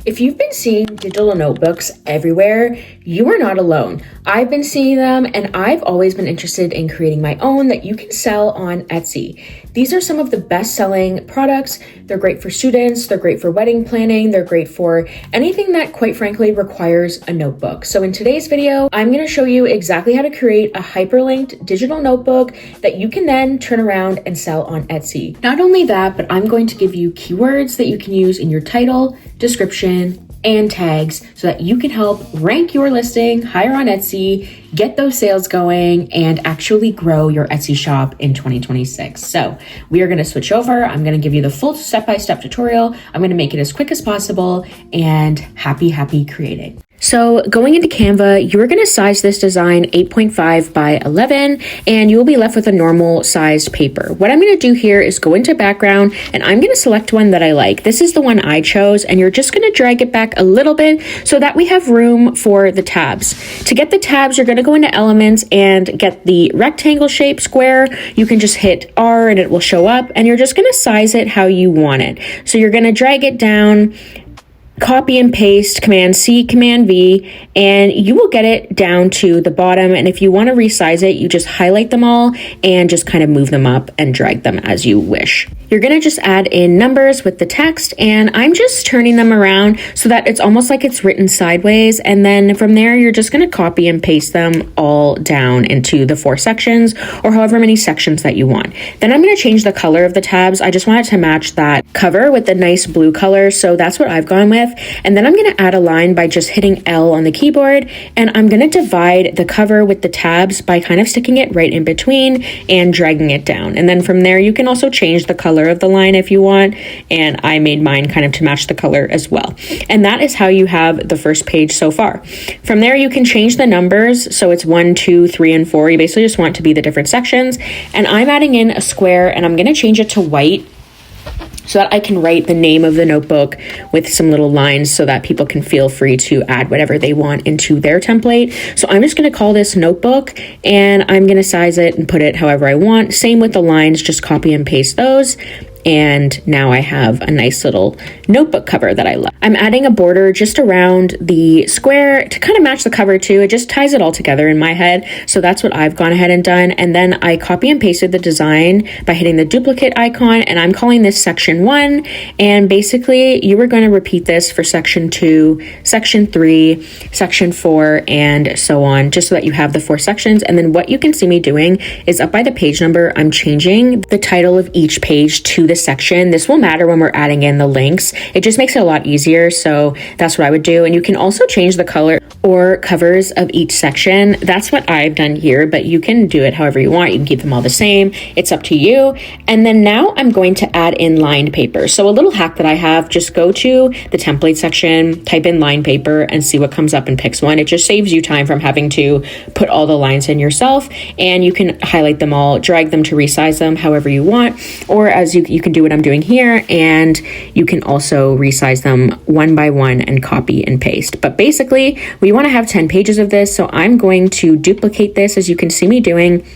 If you've been seeing digital notebooks everywhere, you are not alone. I've been seeing them and I've always been interested in creating my own that you can sell on Etsy. These are some of the best-selling products. They're great for students, they're great for wedding planning, they're great for anything that quite frankly requires a notebook. So in today's video, I'm going to show you exactly how to create a hyperlinked digital notebook that you can then turn around and sell on Etsy. Not only that, but I'm going to give you keywords that you can use in your title, description, and tags so that you can help rank your listing higher on Etsy, get those sales going, and actually grow your Etsy shop in 2026. So we are going to switch over. I'm going to give you the full step-by-step tutorial. I'm going to make it as quick as possible, and happy creating. So going into Canva, you're going to size this design 8.5 by 11, and you will be left with a normal sized paper. What I'm going to do here is go into background, and I'm going to select one that I like. This is the one I chose, and you're just going to drag it back a little bit so that we have room for the tabs. To get the tabs, you're going to go into elements and get the rectangle shape square. You can just hit R and it will show up, and you're just going to size it how you want it. So you're going to drag it down, copy and paste, Command C, Command V, and you will get it down to the bottom. And if you want to resize it, you just highlight them all and just kind of move them up and drag them as you wish. You're going to just add in numbers with the text, and I'm just turning them around so that it's almost like it's written sideways. And then from there, you're just going to copy and paste them all down into the 4 sections or however many sections that you want. Then I'm going to change the color of the tabs. I just want it to match that cover with the nice blue color. So that's what I've gone with. And then I'm going to add a line by just hitting L on the keyboard, and I'm going to divide the cover with the tabs by kind of sticking it right in between and dragging it down. And then from there, you can also change the color of the line if you want, and I made mine kind of to match the color as well. And that is how you have the first page so far. From there, you can change the numbers, so it's 1, 2, 3, and 4. You basically just want it to be the different sections, and I'm adding in a square, and I'm going to change it to white so that I can write the name of the notebook with some little lines so that people can feel free to add whatever they want into their template. So I'm just going to call this notebook, and I'm going to size it and put it however I want. Same with the lines, just copy and paste those. And now I have a nice little notebook cover that I love. I'm adding a border just around the square to kind of match the cover too. It just ties it all together in my head. So that's what I've gone ahead and done. And then I copy and pasted the design by hitting the duplicate icon, and I'm calling this section 1. And basically you are going to repeat this for section 2, section 3, section 4, and so on, just so that you have the 4 sections. And then what you can see me doing is up by the page number, I'm changing the title of each page to the section. This will matter when we're adding in the links. It just makes it a lot easier. So that's what I would do. And you can also change the color or covers of each section. That's what I've done here, but you can do it however you want. You can keep them all the same. It's up to you. And then now I'm going to add in lined paper. So a little hack that I have, just go to the template section, type in lined paper, and see what comes up and picks one. It just saves you time from having to put all the lines in yourself, and you can highlight them all, drag them to resize them however you want, or as you can do what I'm doing here, and you can also resize them one by one and copy and paste. But basically, we want to have 10 pages of this, so I'm going to duplicate this as you can see me doing,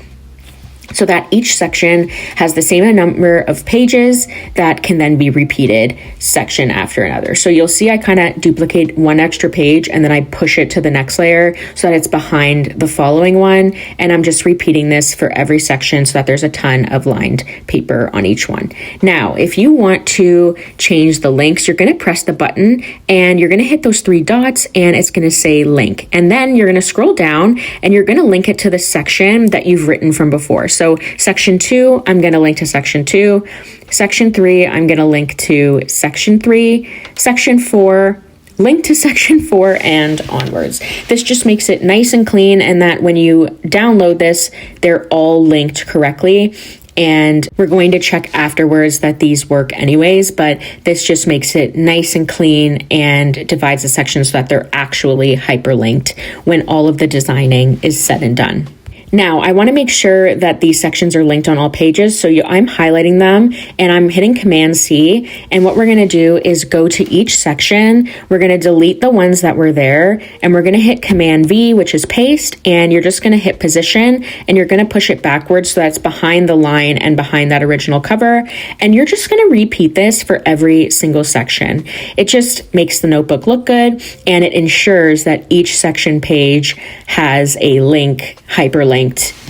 so that each section has the same number of pages that can then be repeated section after another. So you'll see I kind of duplicate one extra page and then I push it to the next layer so that it's behind the following one. And I'm just repeating this for every section so that there's a ton of lined paper on each one. Now, if you want to change the links, you're going to press the button and you're going to hit those 3 dots and it's going to say link. And then you're going to scroll down and you're going to link it to the section that you've written from before. So section 2, I'm going to link to section 2. Section 3, I'm going to link to section 3. Section 4, link to section 4, and onwards. This just makes it nice and clean, and that when you download this, they're all linked correctly. And we're going to check afterwards that these work anyways, but this just makes it nice and clean and divides the sections so that they're actually hyperlinked when all of the designing is said and done. Now, I want to make sure that these sections are linked on all pages. So I'm highlighting them and I'm hitting Command C. And what we're going to do is go to each section. We're going to delete the ones that were there and we're going to hit Command V, which is paste. And you're just going to hit position and you're going to push it backwards so that's behind the line and behind that original cover. And you're just going to repeat this for every single section. It just makes the notebook look good and it ensures that each section page has a link, hyperlinked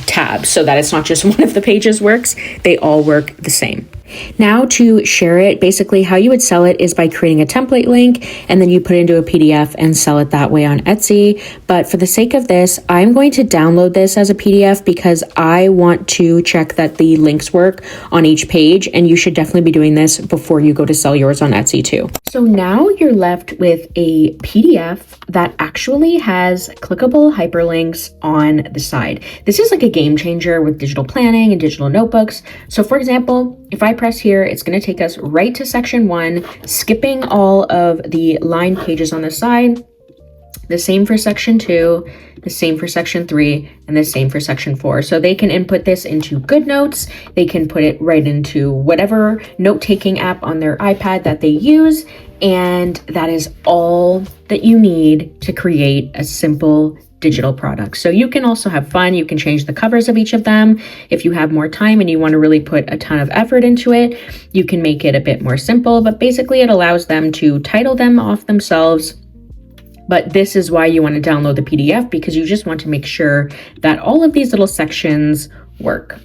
tab, so that it's not just one of the pages works, they all work the same. Now to share it, basically how you would sell it is by creating a template link and then you put it into a PDF and sell it that way on Etsy. But for the sake of this, I'm going to download this as a PDF because I want to check that the links work on each page, and you should definitely be doing this before you go to sell yours on Etsy too. So now you're left with a PDF that actually has clickable hyperlinks on the side. This is like a game changer with digital planning and digital notebooks. So for example, if I press here, it's going to take us right to section 1, skipping all of the line pages on the side. The same for section 2, the same for section 3, and the same for section 4. So they can input this into GoodNotes. They can put it right into whatever note-taking app on their iPad that they use. And that is all that you need to create a simple digital product. So you can also have fun. You can change the covers of each of them. If you have more time and you want to really put a ton of effort into it, you can make it a bit more simple, but basically it allows them to title them off themselves. But this is why you want to download the PDF, because you just want to make sure that all of these little sections work.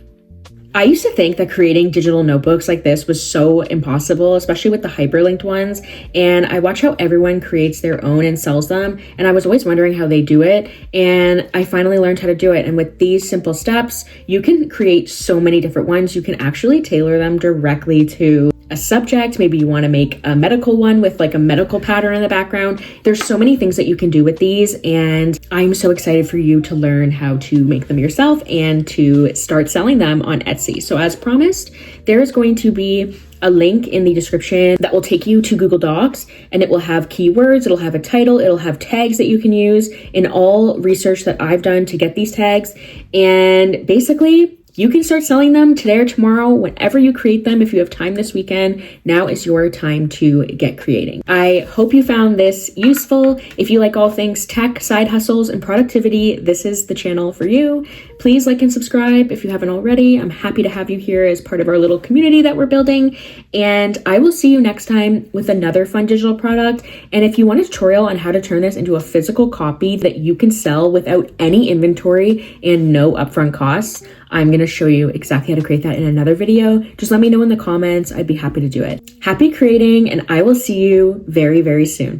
I used to think that creating digital notebooks like this was so impossible, especially with the hyperlinked ones. And I watch how everyone creates their own and sells them. And I was always wondering how they do it. And I finally learned how to do it. And with these simple steps, you can create so many different ones. You can actually tailor them directly to a subject. Maybe you want to make a medical one with like a medical pattern in the background. There's so many things that you can do with these, and I'm so excited for you to learn how to make them yourself and to start selling them on Etsy. So as promised, there is going to be a link in the description that will take you to Google Docs, and it will have keywords, it'll have a title, it'll have tags that you can use in all research that I've done to get these tags. And basically, you can start selling them today or tomorrow, whenever you create them. If you have time this weekend, now is your time to get creating. I hope you found this useful. If you like all things tech, side hustles, and productivity, this is the channel for you. Please like and subscribe if you haven't already. I'm happy to have you here as part of our little community that we're building. And I will see you next time with another fun digital product. And if you want a tutorial on how to turn this into a physical copy that you can sell without any inventory and no upfront costs, I'm going to show you exactly how to create that in another video. Just let me know in the comments. I'd be happy to do it. Happy creating, and I will see you very, very soon.